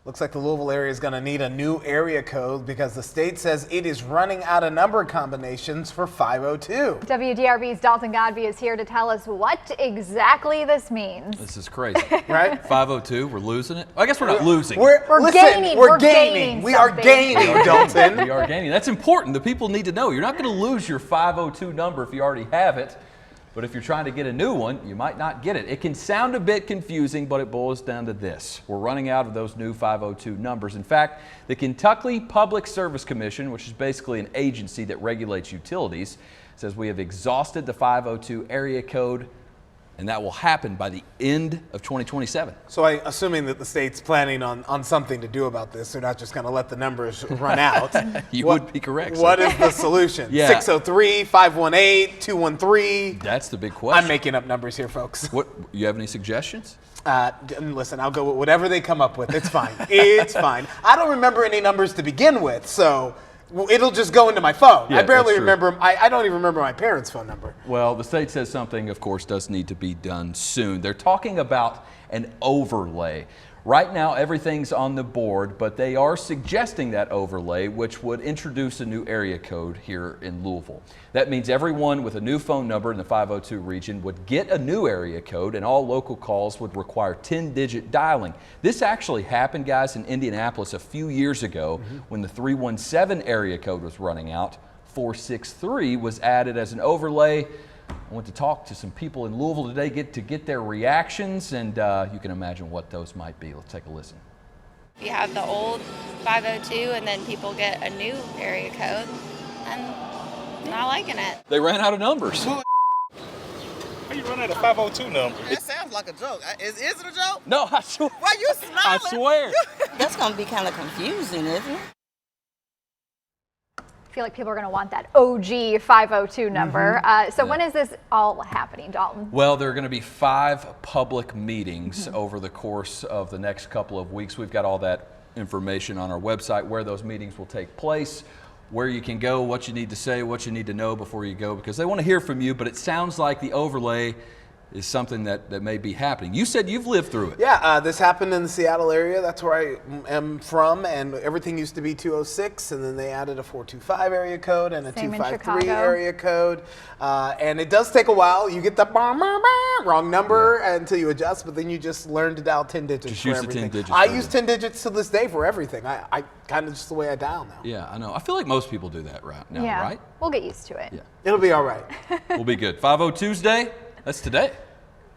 Looks like the Louisville area is going to need a new area code because the state says it is running out of number combinations for 502. WDRB's Dalton Godbey is here to tell us what exactly this means. This is crazy. Right? 502, we're losing it? I guess we're not losing. We're gaining. We're gaining. We are gaining, Dalton. We are gaining. That's important. The people need to know. You're not going to lose your 502 number if you already have it. But if you're trying to get a new one, you might not get it. It can sound a bit confusing, but it boils down to this. We're running out of those new 502 numbers. In fact, the Kentucky Public Service Commission, which is basically an agency that regulates utilities, says we have exhausted the 502 area code, and that will happen by the end of 2027. So assuming that the state's planning on something to do about this, they're not just going to let the numbers run out. You would be correct. What is the solution? Yeah. 603, 518, 213? That's the big question. I'm making up numbers here, folks. What, you have any suggestions? Listen, I'll go with whatever they come up with. It's fine. It's fine. I don't remember any numbers to begin with, so it'll just go into my phone. Yeah, I barely that's true. remember. I don't even remember my parents' phone number. Well, the state says something, of course, does need to be done soon. They're talking about an overlay. Right now, everything's on the board, but they are suggesting that overlay, which would introduce a new area code here in Louisville. That means everyone with a new phone number in the 502 region would get a new area code, and all local calls would require 10-digit dialing. This actually happened, guys, in Indianapolis a few years ago when the 317 area code was running out. 463 was added as an overlay. I went to talk to some people in Louisville today to get their reactions, and you can imagine what those might be. Let's take a listen. You have the old 502 and then people get a new area code, and not liking it. They ran out of numbers. How you run out of 502 number? It sounds like a joke. Is it a joke? No, I swear. Why you smiling? I swear. That's going to be kind of confusing, isn't it? I feel like people are going to want that OG 502 number. So when is this all happening, Dalton? Well, there are going to be 5 public meetings over the course of the next couple of weeks. We've got all that information on our website, where those meetings will take place, where you can go, what you need to say, what you need to know before you go, because they want to hear from you. But it sounds like the overlay is something that may be happening. You said you've lived through it. Yeah, this happened in the Seattle area. That's where I am from, and everything used to be 206, and then they added a 425 area code and a Same in 253 Chicago. area code. And it does take a while. You get the wrong number until you adjust, but then you just learn to dial 10 digits Just for use the everything. 10 digits I for use 10 digits to this day for everything. I kind of just the way I dial now. Yeah, I know. I feel like most people do that right now, Yeah, right? we'll get used to it. Yeah. It'll be all right. We'll be good. 50 Tuesday, that's today.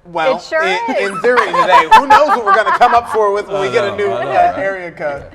Well, It sure is. in theory today, who knows what we're going to come up for with when we get a new I know, right? area code.